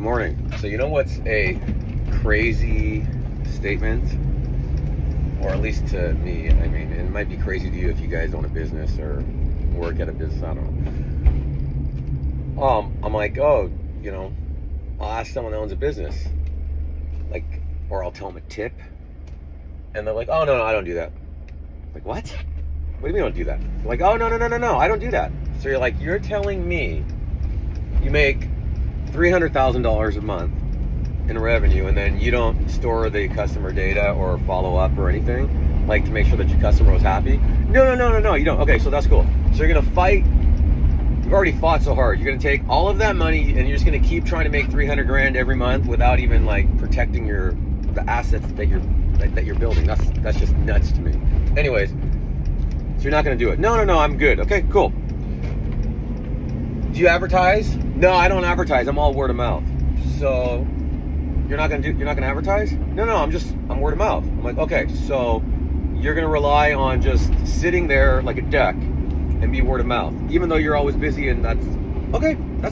Morning. So you know what's a crazy statement? Or at least to me, I mean, it might be crazy to you if you guys own a business or work at a business, I don't know. I'm like, oh, I'll ask someone that owns a business. Like, or I'll tell them a tip. And they're like, oh, no, I don't do that. Like, what? What do you mean you don't do that? They're like, oh, no, I don't do that. So you're like, you're telling me you make $300,000 a month in revenue, and then you don't store the customer data or follow up or anything, like to make sure that your customer was happy? No, you don't. Okay, so that's cool. So you're gonna fight. You've already fought so hard. You're gonna take all of that money and you're just gonna keep trying to make 300 grand every month without even like protecting the assets that you're building. That's just nuts to me. Anyways, so you're not gonna do it. No, I'm good. Okay, cool. Do you advertise? No, I don't advertise. I'm all word of mouth. So you're not gonna advertise? No, I'm word of mouth. I'm like, okay, so you're gonna rely on just sitting there like a duck and be word of mouth, even though you're always busy, and that's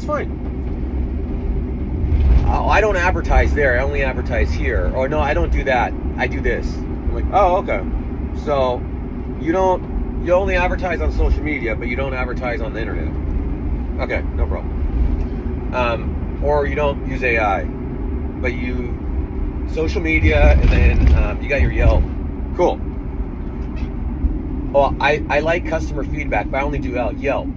fine. Oh, I don't advertise there. I only advertise here. Or no, I don't do that. I do this. I'm like, oh, okay. So you only advertise on social media, but you don't advertise on the internet. Okay, no problem. Or you don't use AI, but you social media, and then you got your Yelp. Cool. Oh, I like customer feedback, but I only do Yelp.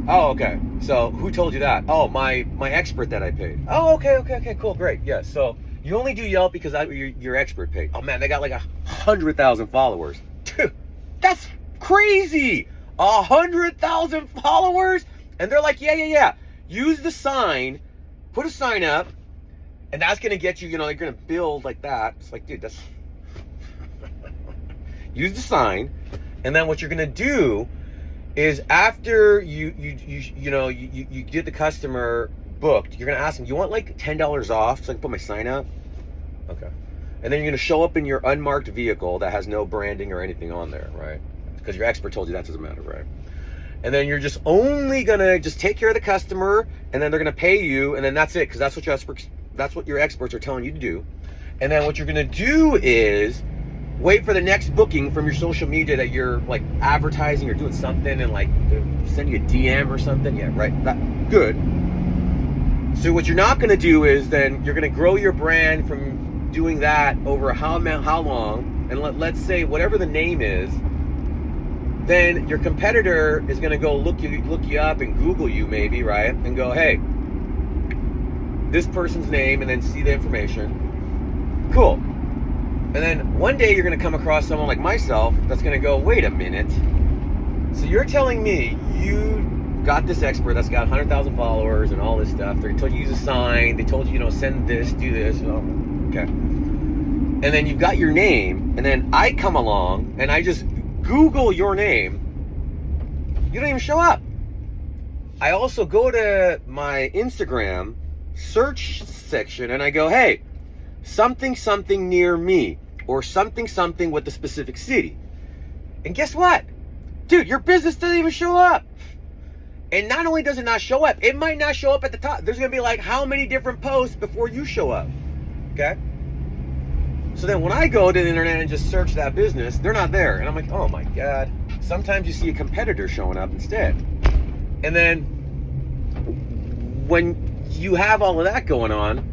Oh, okay. So who told you that? Oh, my expert that I paid. Oh, okay, cool, great. Yeah. So you only do Yelp because your expert paid. Oh man, they got like 100,000 followers. Dude, that's crazy. 100,000 followers. And they're like, yeah. Use the sign, put a sign up, and that's gonna get you, you're gonna build like that. It's like, dude, that's use the sign, and then what you're gonna do is after you get the customer booked, you're gonna ask them, you want like $10 off so I can put my sign up? Okay. And then you're gonna show up in your unmarked vehicle that has no branding or anything on there, right? Because your expert told you that doesn't matter, right? And then you're just only gonna just take care of the customer, and then they're gonna pay you, and then that's it, because that's what your experts are telling you to do. And then what you're gonna do is wait for the next booking from your social media that you're like advertising or doing something, and like send you a DM or something. Yeah, right. That good. So what you're not gonna do is then you're gonna grow your brand from doing that over how long, and let's say whatever the name is. Then your competitor is going to go look you up and Google you maybe, right? And go, hey, this person's name, and then see the information. Cool. And then one day you're going to come across someone like myself that's going to go, wait a minute. So you're telling me you got this expert that's got 100,000 followers and all this stuff. They told you to use a sign. They told you, send this, do this. Oh, okay. And then you've got your name, and then I come along and I just Google your name, you don't even show up. I also go to my Instagram search section and I go, hey, something near me, or something with a specific city. And guess what? Dude, your business doesn't even show up. And not only does it not show up, it might not show up at the top. There's gonna be like how many different posts before you show up, okay? So then when I go to the internet and just search that business, they're not there. And I'm like, oh my God. Sometimes you see a competitor showing up instead. And then when you have all of that going on,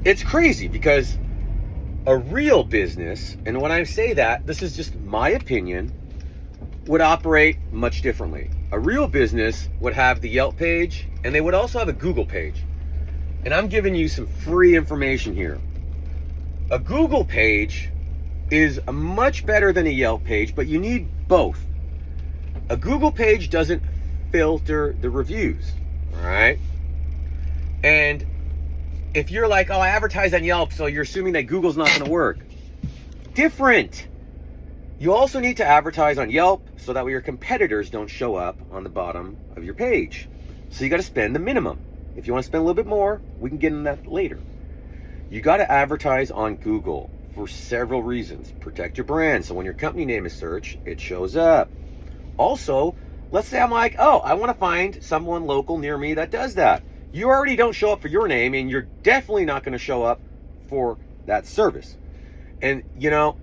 it's crazy, because a real business, and when I say that, this is just my opinion, would operate much differently. A real business would have the Yelp page, and they would also have a Google page. And I'm giving you some free information here. A Google page is much better than a Yelp page, but you need both. A Google page doesn't filter the reviews, all right? And if you're like, oh, I advertise on Yelp, so you're assuming that Google's not gonna work. Different. You also need to advertise on Yelp so that way your competitors don't show up on the bottom of your page. So you gotta spend the minimum. If you wanna spend a little bit more, we can get into that later. You got to advertise on Google for several reasons. Protect your brand, so when your company name is searched, it shows up. Also, let's say I'm like, oh, I want to find someone local near me that does that. You already don't show up for your name, and you're definitely not going to show up for that service. And,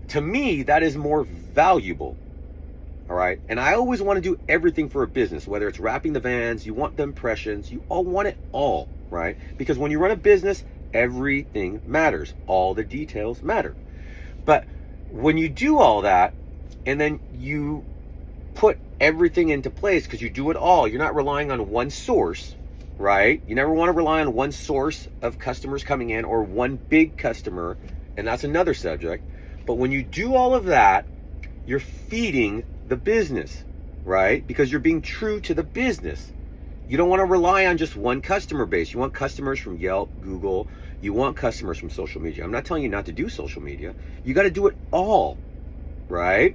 to me, that is more valuable. All right. And I always want to do everything for a business, whether it's wrapping the vans, you want the impressions, you all want it all, right? Because when you run a business, everything matters. All the details matter. But when you do all that, and then you put everything into place because you do it all, you're not relying on one source, right? You never want to rely on one source of customers coming in or one big customer, and that's another subject. But when you do all of that, you're feeding the business, right? Because you're being true to the business. You don't want to rely on just one customer base. You want customers from Yelp, Google. You want customers from social media. I'm not telling you not to do social media. You got to do it all, right?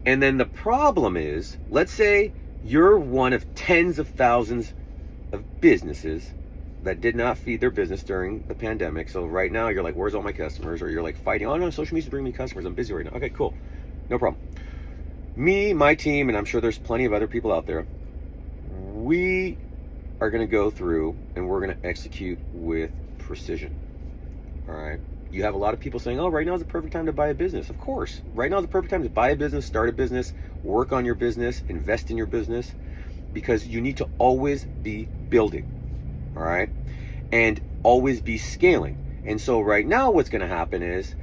And then the problem is, let's say you're one of tens of thousands of businesses that did not feed their business during the pandemic. So right now you're like, where's all my customers? Or you're like fighting, oh no, social media's bringing me customers. I'm busy right now. Okay, cool. No problem. Me, my team, and I'm sure there's plenty of other people out there, we are going to go through and we're going to execute with precision. All right. You have a lot of people saying, oh, right now is the perfect time to buy a business. Of course. Right now is the perfect time to buy a business, start a business, work on your business, invest in your business, because you need to always be building. All right. And always be scaling. And so right now what's going to happen is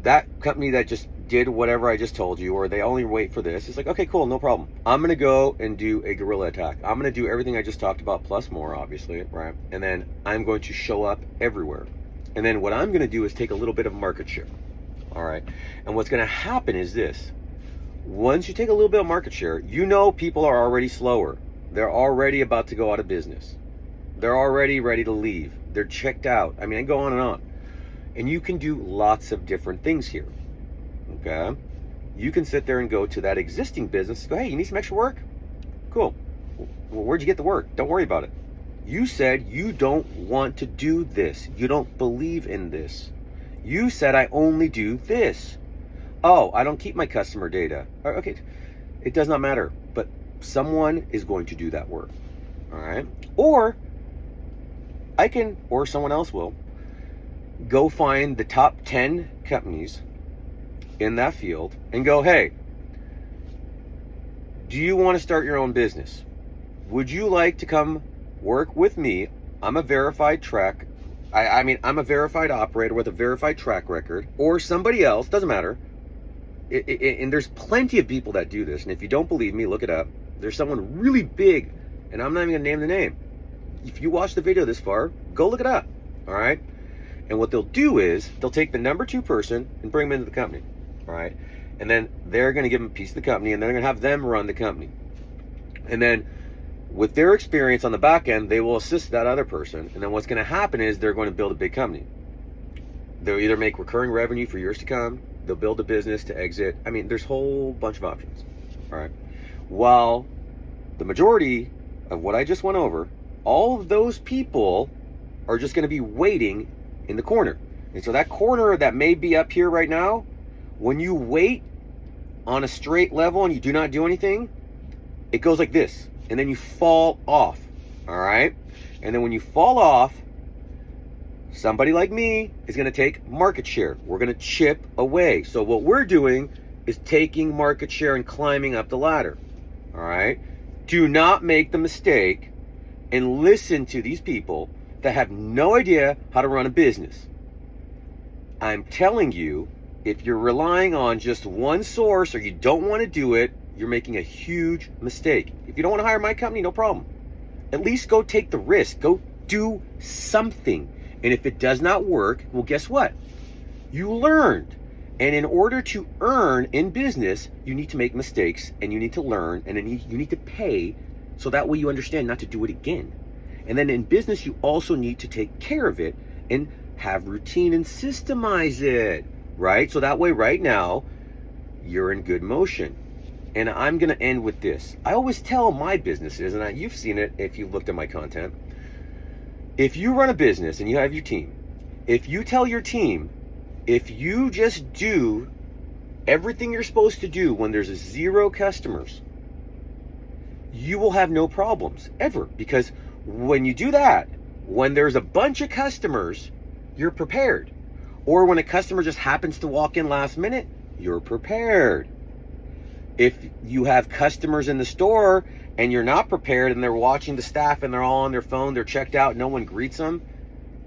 that company that just did whatever I just told you, or they only wait for this, it's like, okay, cool, no problem. I'm going to go and do a guerrilla attack. I'm going to do everything I just talked about plus more, obviously, right? And then I'm going to show up everywhere. And then what I'm going to do is take a little bit of market share. All right. And what's going to happen is this. Once you take a little bit of market share, people are already slower. They're already about to go out of business. They're already ready to leave. They're checked out. I mean, I go on and on. And you can do lots of different things here. Okay. You can sit there and go to that existing business. Go, hey, you need some extra work? Cool. Well, where'd you get the work? Don't worry about it. You said you don't want to do this. You don't believe in this. You said I only do this. Oh, I don't keep my customer data. Okay. It does not matter. But someone is going to do that work. All right. Or someone else will go find the top 10 companies in that field and go, hey, do you want to start your own business? Would you like to come work with me? I'm a verified I'm a verified operator with a verified track record, or somebody else, doesn't matter. And there's plenty of people that do this. And if you don't believe me, look it up. There's someone really big, and I'm not even gonna name the name. If you watch the video this far, go look it up. All right. And what they'll do is they'll take the number 2 person and bring them into the company. All right. And then they're going to give them a piece of the company, and they're going to have them run the company. And then with their experience on the back end, they will assist that other person. And then what's going to happen is they're going to build a big company. They'll either make recurring revenue for years to come. They'll build a business to exit. I mean, there's a whole bunch of options. All right. While the majority of what I just went over, all of those people are just going to be waiting in the corner. And so that corner that may be up here right now, when you wait on a straight level and you do not do anything, it goes like this, and then you fall off. All right. And then when you fall off, somebody like me is going to take market share. We're going to chip away. So what we're doing is taking market share and climbing up the ladder. All right. Do not make the mistake and listen to these people that have no idea how to run a business. I'm telling you, if you're relying on just one source or you don't want to do it, you're making a huge mistake. If you don't want to hire my company, no problem. At least go take the risk. Go do something. And if it does not work, well, guess what? You learned. And in order to earn in business, you need to make mistakes, and you need to learn, and you need to pay, so that way you understand not to do it again. And then in business, you also need to take care of it and have routine and systemize it, right? So that way right now, you're in good motion. And I'm going to end with this. I always tell my businesses, and you've seen it if you've looked at my content. If you run a business and you have your team, if you tell your team, if you just do everything you're supposed to do when there's 0 customers, you will have no problems ever. Because When you do that, when there's a bunch of customers, you're prepared. Or when a customer just happens to walk in last minute, you're prepared. If you have customers in the store and you're not prepared and they're watching the staff and they're all on their phone, they're checked out, no one greets them,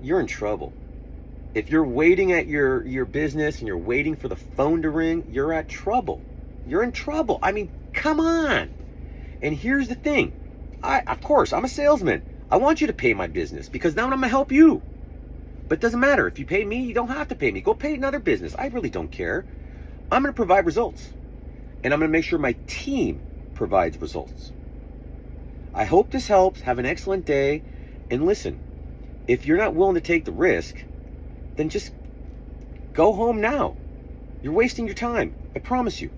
you're in trouble. If you're waiting at your business and you're waiting for the phone to ring, you're at trouble. You're in trouble. I mean, come on. And here's the thing. Of course, I'm a salesman. I want you to pay my business because now I'm going to help you. But it doesn't matter. If you pay me, you don't have to pay me. Go pay another business. I really don't care. I'm going to provide results. And I'm going to make sure my team provides results. I hope this helps. Have an excellent day. And listen, if you're not willing to take the risk, then just go home now. You're wasting your time. I promise you.